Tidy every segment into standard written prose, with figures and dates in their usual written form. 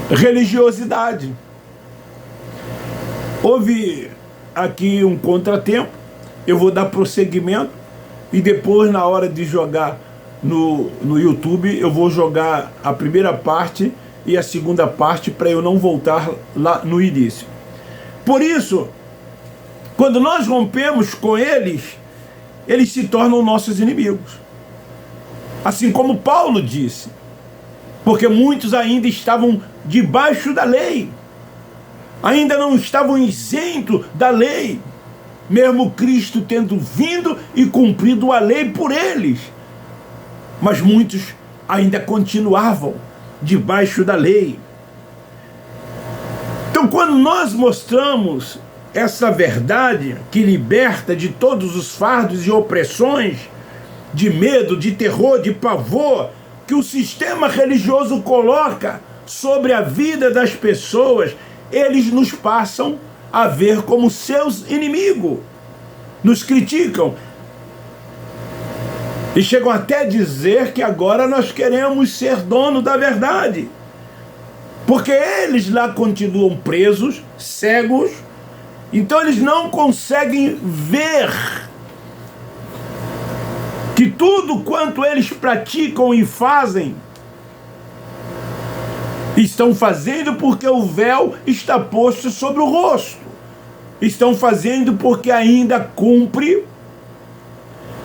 religiosidade. Houve aqui um contratempo, eu vou dar prosseguimento e depois, na hora de jogar no YouTube, eu vou jogar a primeira parte e a segunda parte para eu não voltar lá no início. Por isso, quando nós rompemos com eles, eles se tornam nossos inimigos. Assim como Paulo disse, porque muitos ainda estavam debaixo da lei, ainda não estavam isentos da lei, mesmo Cristo tendo vindo e cumprido a lei por eles. Mas muitos ainda continuavam debaixo da lei. Então, quando nós mostramos essa verdade que liberta de todos os fardos e opressões, de medo, de terror, de pavor, que o sistema religioso coloca sobre a vida das pessoas, eles nos passam a ver como seus inimigos, nos criticam e chegam até a dizer que agora nós queremos ser dono da verdade, porque eles lá continuam presos, cegos, então eles não conseguem ver que tudo quanto eles praticam e fazem, estão fazendo porque o véu está posto sobre o rosto. Estão fazendo porque ainda cumpre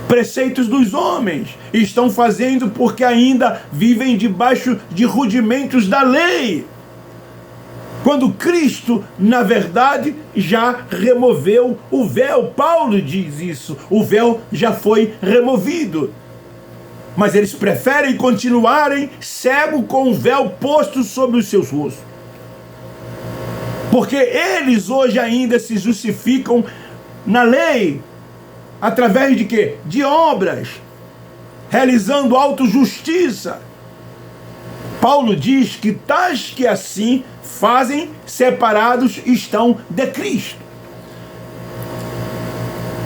preceitos dos homens. Estão fazendo porque ainda vivem debaixo de rudimentos da lei. Quando Cristo, na verdade, já removeu o véu. Paulo diz isso. O véu já foi removido. Mas eles preferem continuarem cegos com o véu posto sobre os seus rostos. Porque eles hoje ainda se justificam na lei. Através de quê? De obras. Realizando autojustiça. Paulo diz que tais que assim fazem, separados estão de Cristo.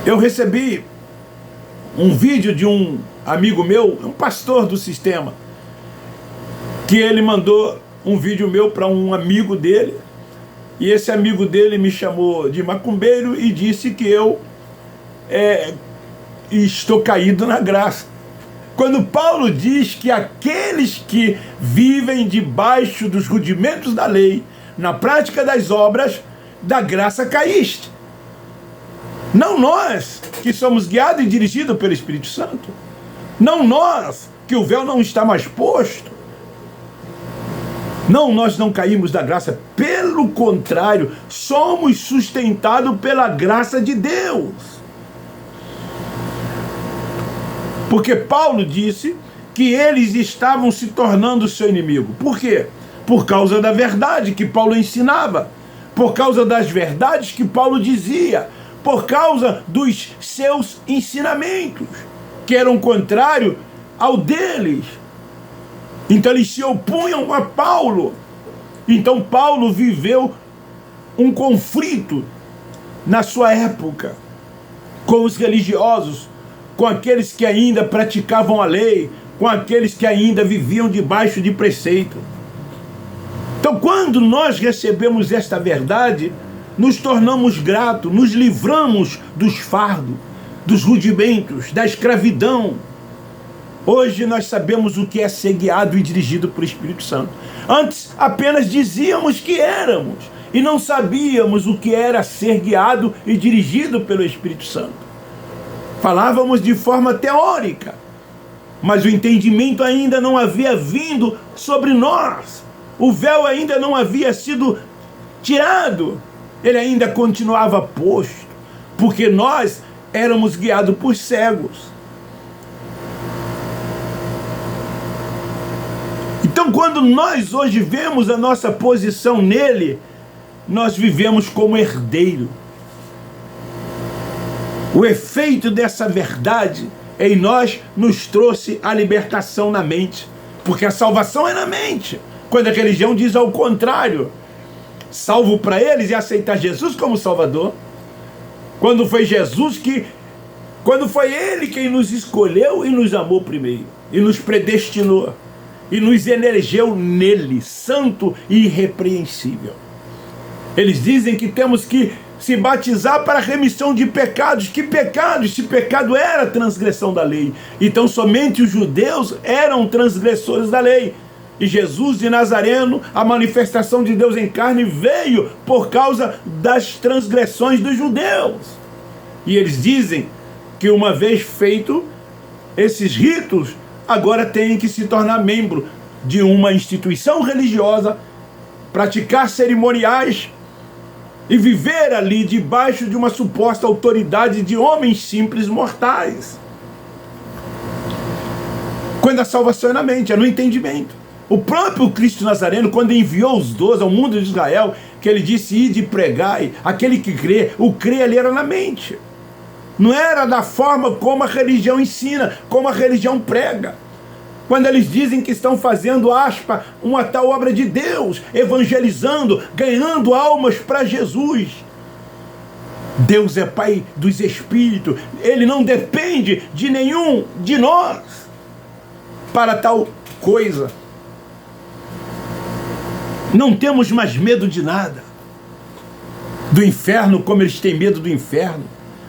Eu recebi um vídeo de um amigo meu, um pastor do sistema, que ele mandou um vídeo meu para um amigo dele, e esse amigo dele me chamou de macumbeiro e disse que eu estou caído na graça. Quando Paulo diz que aqueles que vivem debaixo dos rudimentos da lei, na prática das obras, da graça caíste. Não nós, que somos guiados e dirigidos pelo Espírito Santo. Não nós, que o véu não está mais posto. Não, nós não caímos da graça. Pelo contrário, somos sustentados pela graça de Deus. Porque Paulo disse que eles estavam se tornando seu inimigo. Por quê? Por causa da verdade que Paulo ensinava. Por causa das verdades que Paulo dizia. Por causa dos seus ensinamentos, que eram contrários ao deles. Então eles se opunham a Paulo. Então Paulo viveu um conflito na sua época com os religiosos, com aqueles que ainda praticavam a lei, com aqueles que ainda viviam debaixo de preceito. Então, quando nós recebemos esta verdade, nos tornamos gratos, nos livramos dos fardos, dos rudimentos, da escravidão. Hoje nós sabemos o que é ser guiado e dirigido pelo Espírito Santo. Antes apenas dizíamos que éramos e não sabíamos o que era ser guiado e dirigido pelo Espírito Santo. Falávamos de forma teórica, mas o entendimento ainda não havia vindo sobre nós. O véu ainda não havia sido tirado. Ele ainda continuava posto, porque nós éramos guiados por cegos. Então, quando nós hoje vemos a nossa posição nele, nós vivemos como herdeiro. O efeito dessa verdade em nós nos trouxe a libertação na mente, porque a salvação é na mente, quando a religião diz ao contrário. Salvo para eles e aceitar Jesus como Salvador, quando foi Ele quem nos escolheu e nos amou primeiro, e nos predestinou, e nos elegeu nele, santo e irrepreensível. Eles dizem que temos que se batizar para a remissão de pecados. Que pecados? Se pecado era transgressão da lei. Então somente os judeus eram transgressores da lei. E Jesus de Nazareno, a manifestação de Deus em carne, veio por causa das transgressões dos judeus. E eles dizem que uma vez feito esses ritos, agora têm que se tornar membro de uma instituição religiosa, praticar cerimoniais e viver ali debaixo de uma suposta autoridade de homens simples mortais. Quando a salvação é na mente, é no entendimento. O próprio Cristo Nazareno, quando enviou os 12 ao mundo de Israel, que ele disse: ide e pregai, aquele que crê, o crer ali era na mente. Não era da forma como a religião ensina, como a religião prega. Quando eles dizem que estão fazendo, uma tal obra de Deus, evangelizando, ganhando almas para Jesus. Deus é Pai dos Espíritos, Ele não depende de nenhum de nós para tal coisa. Não temos mais medo de nada. Do inferno, como eles têm medo do inferno.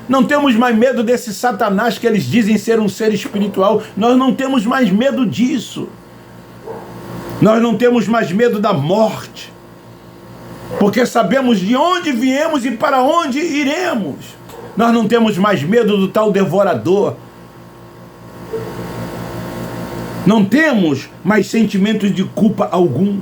Não temos mais medo desse Satanás que eles dizem ser um ser espiritual. Nós não temos mais medo disso. Nós não temos mais medo da morte. Porque sabemos de onde viemos e para onde iremos. Nós não temos mais medo do tal devorador. Não temos mais sentimentos de culpa algum.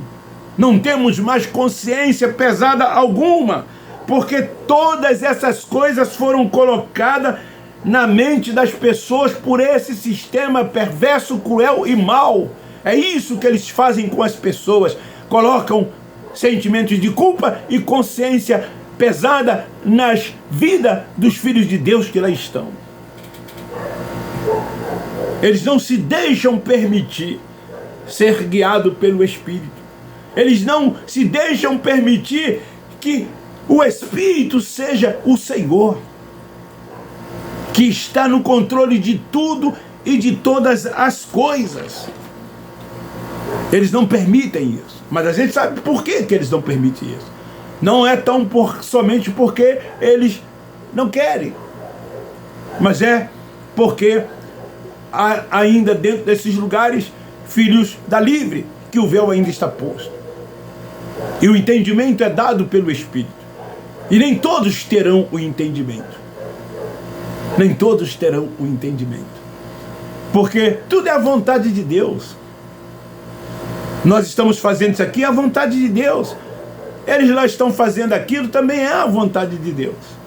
Não temos mais consciência pesada alguma. Porque todas essas coisas foram colocadas na mente das pessoas por esse sistema perverso, cruel e mau. É isso que eles fazem com as pessoas. Colocam sentimentos de culpa e consciência pesada nas vidas dos filhos de Deus que lá estão. Eles não se deixam permitir ser guiado pelo Espírito. Eles não se deixam permitir que o Espírito seja o Senhor, que está no controle de tudo e de todas as coisas. Eles não permitem isso. Mas a gente sabe por que eles não permitem isso. Não é somente porque eles não querem, mas é porque há ainda dentro desses lugares filhos da livre, que o véu ainda está posto. E o entendimento é dado pelo Espírito. E nem todos terão o entendimento. Nem todos terão o entendimento. Porque tudo é a vontade de Deus. Nós estamos fazendo isso aqui, é a vontade de Deus. Eles lá estão fazendo aquilo, também é a vontade de Deus.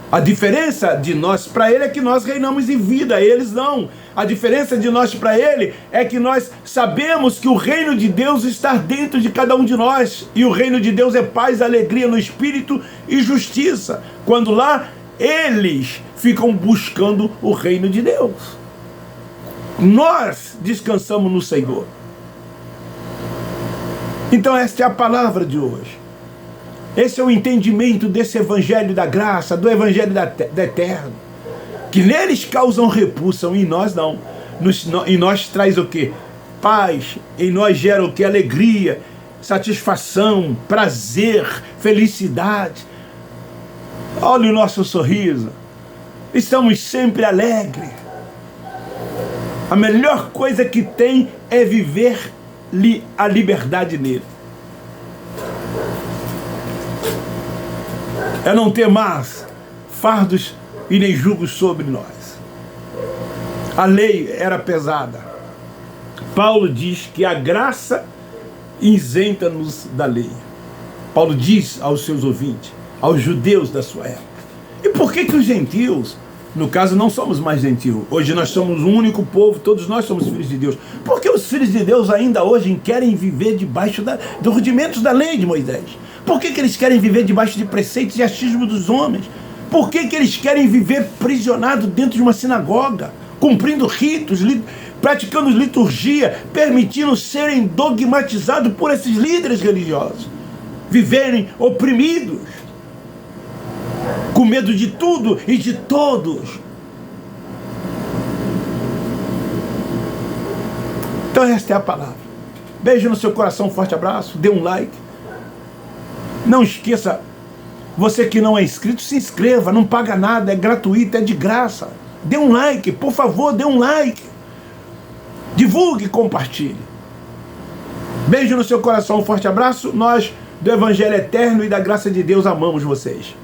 A diferença de nós para Ele é que nós reinamos em vida, eles não. A diferença de nós para Ele é que nós sabemos que o reino de Deus está dentro de cada um de nós. E o reino de Deus é paz, alegria no Espírito e justiça. Quando lá, eles ficam buscando o reino de Deus. Nós descansamos no Senhor. Então esta é a palavra de hoje. Esse é o entendimento desse evangelho da graça, do evangelho da eterno. Que neles causam repulsão, e em nós não. Em nós traz o quê? Paz. Em nós gera o quê? Alegria, satisfação, prazer, felicidade. Olha o nosso sorriso. Estamos sempre alegres. A melhor coisa que tem é viver a liberdade nele. É não ter mais fardos e nem julgos sobre nós. A lei era pesada. Paulo diz que a graça isenta-nos da lei. Paulo diz aos seus ouvintes, aos judeus da sua época. E por que os gentios, no caso não somos mais gentios, hoje nós somos um único povo, todos nós somos filhos de Deus. Por que os filhos de Deus ainda hoje querem viver debaixo dos rudimentos da lei de Moisés? Por que eles querem viver debaixo de preceitos e achismos dos homens? Por que eles querem viver prisionados dentro de uma sinagoga, cumprindo ritos, praticando liturgia, permitindo serem dogmatizados por esses líderes religiosos? Viverem oprimidos, com medo de tudo e de todos. Então esta é a palavra. Beijo no seu coração, um forte abraço, dê um like. Não esqueça, você que não é inscrito, se inscreva, não paga nada, é gratuito, é de graça. Dê um like, por favor, dê um like. Divulgue e compartilhe. Beijo no seu coração, um forte abraço. Nós do Evangelho Eterno e da Graça de Deus amamos vocês.